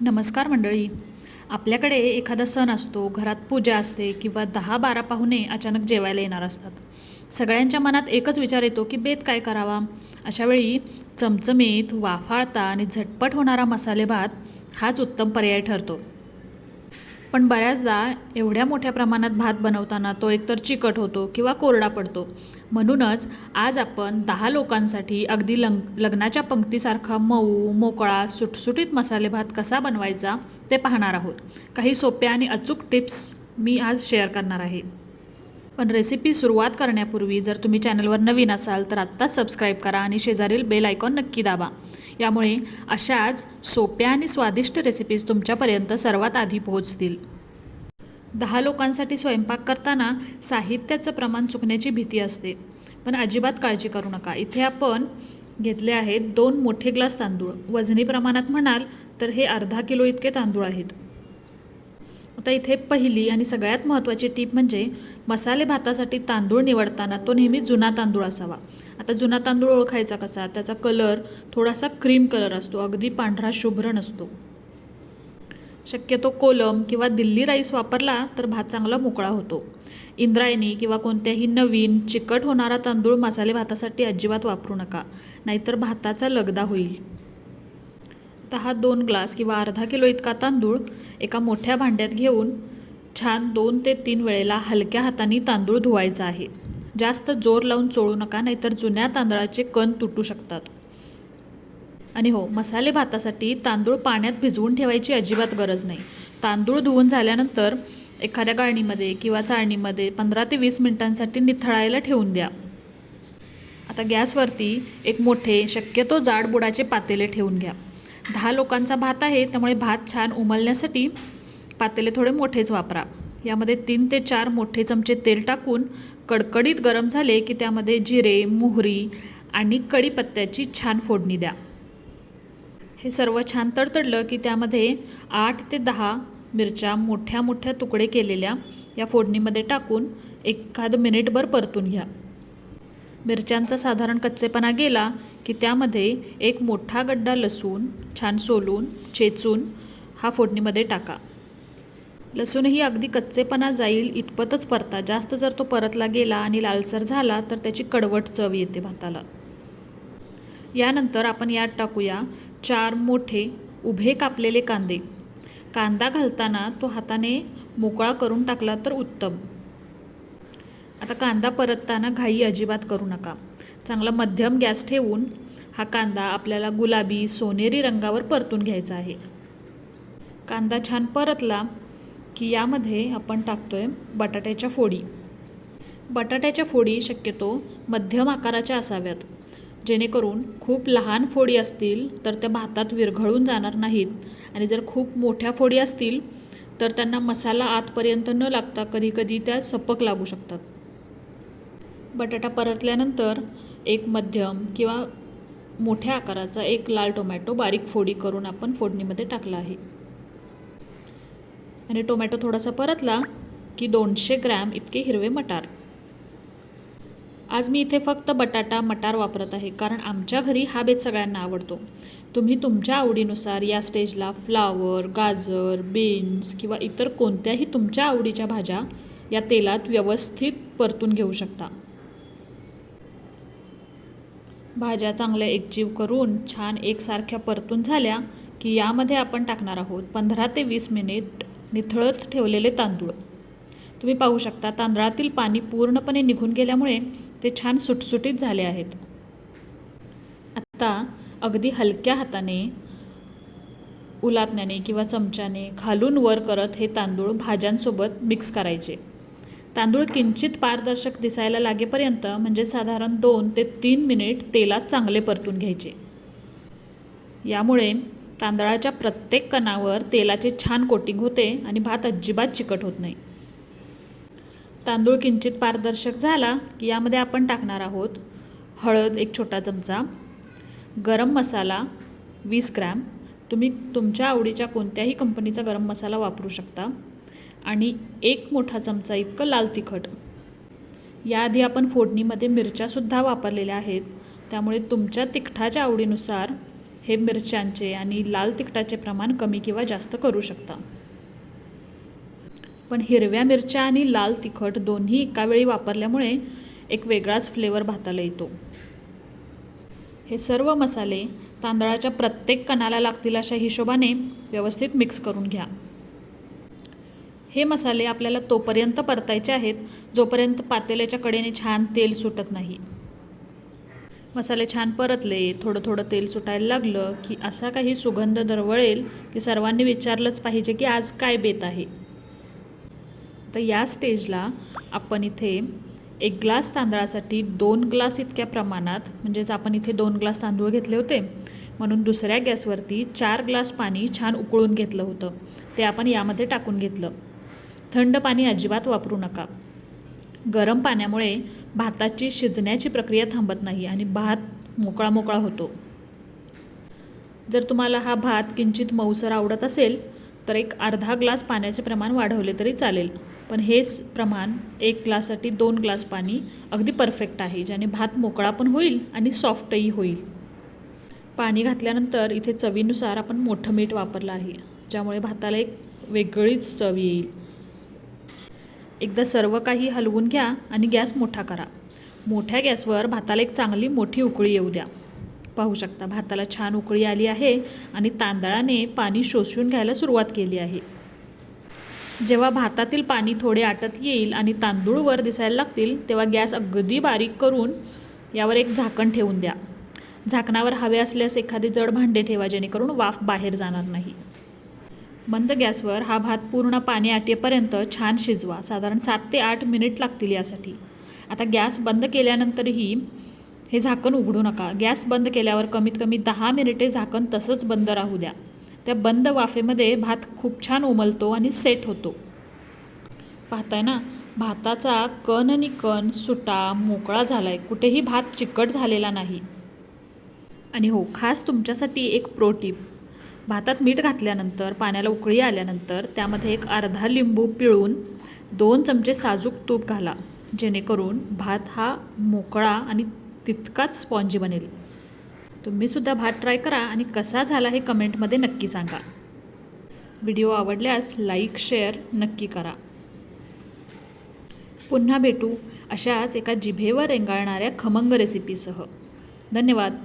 नमस्कार मंडळी. आपल्याकडे एखादा सण असतो, घरात पूजा असते किंवा 10-12 पाहुणे अचानक जेवायला येणार असतात. सगळ्यांच्या मनात एकच विचार येतो की बेत काय करावा. अशावेळी चमचमीत, वाफाळता आणि झटपट होणारा मसाले भात हाच उत्तम पर्याय ठरतो. पण बऱ्याचदा एवढ्या मोठ्या प्रमाणात भात बनवताना तो एकतर चिकट होतो किंवा कोरडा पडतो. म्हणूनच आज आपण 10 लोकांसाठी अगदी लग्नाच्या पंक्तीसारखा मऊ, मोकळा, सुटसुटीत मसाले भात कसा बनवायचा ते पाहणार आहोत. काही सोप्या आणि अचूक टिप्स मी आज शेअर करणार आहे. पण रेसिपी सुरुवात करण्यापूर्वी जर तुम्ही चॅनलवर नवीन असाल तर आत्ताच सबस्क्राईब करा आणि शेजारील बेल आयकॉन नक्की दाबा. यामुळे अशाच सोप्या आणि स्वादिष्ट रेसिपीज तुमच्यापर्यंत सर्वात आधी पोहोचतील. 10 लोकांसाठी स्वयंपाक करताना साहित्याचं प्रमाण चुकण्याची भीती असते, पण अजिबात काळजी करू नका. इथे आपण घेतले आहेत 2 मोठे ग्लास तांदूळ. वजनी प्रमाणात म्हणाल तर हे अर्धा किलो इतके तांदूळ आहेत. आता इथे पहिली आणि सगळ्यात महत्त्वाची टीप म्हणजे मसाले भातासाठी तांदूळ निवडताना तो नेहमी जुना तांदूळ असावा. आता जुना तांदूळ ओळखायचा कसा? त्याचा कलर थोडासा क्रीम कलर असतो, अगदी पांढरा शुभ्र नसतो. शक्यतो कोलम किंवा दिल्ली राईस वापरला तर भात चांगला मोकळा होतो. इंद्रायणी किंवा कोणत्याही नवीन चिकट होणारा तांदूळ मसाले भातासाठी अजिबात वापरू नका, नाहीतर भाताचा लगदा होईल. आता हा 2 ग्लास किंवा अर्धा किलो इतका तांदूळ एका मोठ्या भांड्यात घेऊन छान 2 ते 3 वेळेला हलक्या हाताने तांदूळ धुवायचा आहे. जास्त जोर लावून चोळू नका, नाहीतर जुन्या तांदळाचे कण तुटू शकतात. आणि हो, मसाले भातासाठी तांदूळ पाण्यात भिजवून ठेवायची अजिबात गरज नाही. तांदूळ धुवून झाल्यानंतर एखाद्या गाळणीमध्ये किंवा चाळणीमध्ये 15 ते 20 मिनिटांसाठी निथळायला ठेवून द्या. आता गॅसवरती एक मोठे, शक्यतो जाड बुडाचे पातेले ठेवून घ्या. 10 लोकांचा भात आहे, त्यामुळे भात छान उमलण्यासाठी पातेले थोडे मोठेच वापरा. यामध्ये 3 ते 4 मोठे चमचे तेल टाकून कडकडीत गरम झाले की त्यामध्ये जिरे, मोहरी आणि कढीपत्त्याची छान फोडणी द्या. हे सर्व छान तडतडलं की त्यामध्ये 8 ते 10 मिरच्या मोठ्या मोठ्या तुकडे केलेल्या या फोडणीमध्ये टाकून एखादं मिनिटभर परतून घ्या. मिरच्यांचा साधारण कच्चेपणा गेला की त्यामध्ये एक मोठा गड्डा लसूण छान सोलून चेचून हा फोडणीमध्ये टाका. लसूणही अगदी कच्चेपणा जाईल इतपतच परता. जास्त जर तो परतला गेला आणि लालसर झाला तर त्याची कडवट चव येते भाताला. यानंतर आपण यात टाकूया 4 मोठे उभे कापलेले कांदे. कांदा घालताना तो हाताने मोकळा करून टाकला तर उत्तम. आता कांदा परतताना घाई अजिबात करू नका. चांगला मध्यम गॅस ठेवून हा कांदा आपल्याला गुलाबी सोनेरी रंगावर परतून घ्यायचा आहे. कांदा छान परतला की यामध्ये आपण टाकतोय बटाट्याच्या फोडी. बटाट्याच्या फोडी शक्यतो मध्यम आकाराच्या असाव्यात, जेणेकरून खूप लहान फोडी असतील तर त्या भातात विरघळून जाणार नाहीत, आणि जर खूप मोठ्या फोडी असतील तर त्यांना मसाला आतपर्यंत न लागता कधीकधी त्या सपक लागू शकतात. बटाटा परतल्यानंतर एक मध्यम किंवा मोठ्या आकाराचा एक लाल टोमॅटो बारीक फोडी करून आपण फोडणीमध्ये टाकला आहे. आणि टोमॅटो थोडासा परतला की 200 ग्रॅम इतके हिरवे मटार. आज मी इथे फक्त बटाटा मटार वापरत आहे, कारण आमच्या घरी हा बेत सगळ्यांना आवडतो. तुम्ही तुमच्या आवडीनुसार या स्टेजला फ्लावर, गाजर, बीन्स किंवा इतर कोणत्याही तुमच्या आवडीच्या भाज्या या तेलात व्यवस्थित परतून घेऊ शकता. भाज्या चांगल्या एकजीव करून छान एकसारख्या परतून झाल्या की यामध्ये आपण टाकणार आहोत 15 ते 20 मिनिट निथळत ठेवलेले तांदूळ. तुम्ही पाहू शकता तांदळातील पाणी पूर्णपणे निघून गेल्यामुळे ते छान सुटसुटीत झाले आहेत. आता अगदी हलक्या हाताने, उलाटण्याने किंवा चमच्याने खालून वर करत हे तांदूळ भाज्यांसोबत मिक्स करायचे. तांदूळ किंचित पारदर्शक दिसायला लागेपर्यंत, म्हणजे साधारण 2 ते 3 मिनिट तेलात चांगले परतून घ्यायचे. यामुळे तांदळाच्या प्रत्येक कणावर तेलाचे छान कोटिंग होते आणि भात अजिबात चिकट होत नाही. तांदूळ किंचित पारदर्शक झाला की यामध्ये आपण टाकणार आहोत हळद 1 छोटा चमचा, गरम मसाला 20 ग्रॅम. तुम्ही तुमच्या आवडीच्या कोणत्याही कंपनीचा गरम मसाला वापरू शकता, आणि 1 मोठा चमचा इतकं लाल तिखट. याआधी आपण फोडणीमध्ये मिरच्यासुद्धा वापरलेल्या आहेत, त्यामुळे तुमच्या तिखटाच्या आवडीनुसार हे मिरच्यांचे आणि लाल तिखटाचे प्रमाण कमी किंवा जास्त करू शकता. पण हिरव्या मिरच्या आणि लाल तिखट दोन्ही एका वेळी वापरल्यामुळे एक वेगळाच फ्लेवर भाताला येतो. हे सर्व मसाले तांदळाच्या प्रत्येक कणाला लागतील अशा हिशोबाने व्यवस्थित मिक्स करून घ्या. हे मसाले आपल्याला तोपर्यंत परतायचे आहेत जोपर्यंत पातेल्याच्या कडेने छान तेल सुटत नाही. मसाले छान परतले, थोडं थोडं तेल सुटायला लागलं की असा काही सुगंध दरवळेल की सर्वांनी विचारलंच पाहिजे की आज काय बेत आहे. तर या स्टेजला आपण इथे 1 ग्लास तांदळासाठी 2 ग्लास इतक्या प्रमाणात, म्हणजेच आपण इथे 2 ग्लास तांदूळ घेतले होते म्हणून दुसऱ्या गॅसवरती 4 ग्लास पाणी छान उकळून घेतलं होतं, ते आपण यामध्ये टाकून घेतलं. थंड पाणी अजिबात वापरू नका. गरम पाण्यामुळे भाताची शिजण्याची प्रक्रिया थांबत नाही आणि भात मोकळा मोकळा होतो. जर तुम्हाला हा भात किंचित मऊसर आवडत असेल तर एक अर्धा ग्लास पाण्याचे प्रमाण वाढवले तरी चालेल. पण हेच प्रमाण 1 ग्लाससाठी 2 ग्लास पाणी अगदी परफेक्ट आहे, ज्याने भात मोकळा पण होईल आणि सॉफ्टही होईल. पाणी घातल्यानंतर इथे चवीनुसार आपण मोठं मीठ वापरलं आहे, ज्यामुळे भाताला एक वेगळीच चव येईल. एकदा सर्व काही हलवून घ्या आणि गॅस मोठा करा. मोठ्या गॅसवर भाताला एक चांगली मोठी उकळी येऊ द्या. पाहू शकता भाताला छान उकळी आली आहे आणि तांदळाने पाणी शोषून घ्यायला सुरुवात केली आहे. जेव्हा भातातील पाणी थोडे आटत येईल आणि तांदूळ वर दिसायला लागतील तेव्हा गॅस अगदी बारीक करून यावर एक झाकण ठेवून द्या. झाकणावर हवे असल्यास एखादे जड भांडे ठेवा, जेणेकरून वाफ बाहेर जाणार नाही. मंद गॅसवर हा भात पूर्ण पाणी आटेपर्यंत छान शिजवा. साधारण 7 ते 8 मिनिट लागतील यासाठी. आता गॅस बंद केल्यानंतरही हे झाकण उघडू नका. गॅस बंद केल्यावर कमीत कमी 10 मिनिटे झाकण तसंच बंद राहू द्या. त्या बंद वाफेमध्ये भात खूप छान उमलतो आणि सेट होतो. पाहताय ना, भाताचा कण आणि कण सुटा मोकळा झाला आहे, कुठेही भात चिकट झालेला नाही. आणि हो, खास तुमच्यासाठी एक प्रो टिप, भातात मीठ घातल्यानंतर पाण्याला उकळी आल्यानंतर त्यामध्ये एक अर्धा लिंबू पिळून 2 चमचे साजूक तूप घाला, जेणेकरून भात हा मोकळा आणि तितकाच स्पॉन्जी बनेल. तुम्हीसुद्धा भात ट्राय करा आणि कसा झाला हे कमेंटमध्ये नक्की सांगा. व्हिडिओ आवडल्यास लाईक शेअर नक्की करा. पुन्हा भेटू अशाच एका जिभेवर रेंगाळणाऱ्या खमंग रेसिपीसह. धन्यवाद.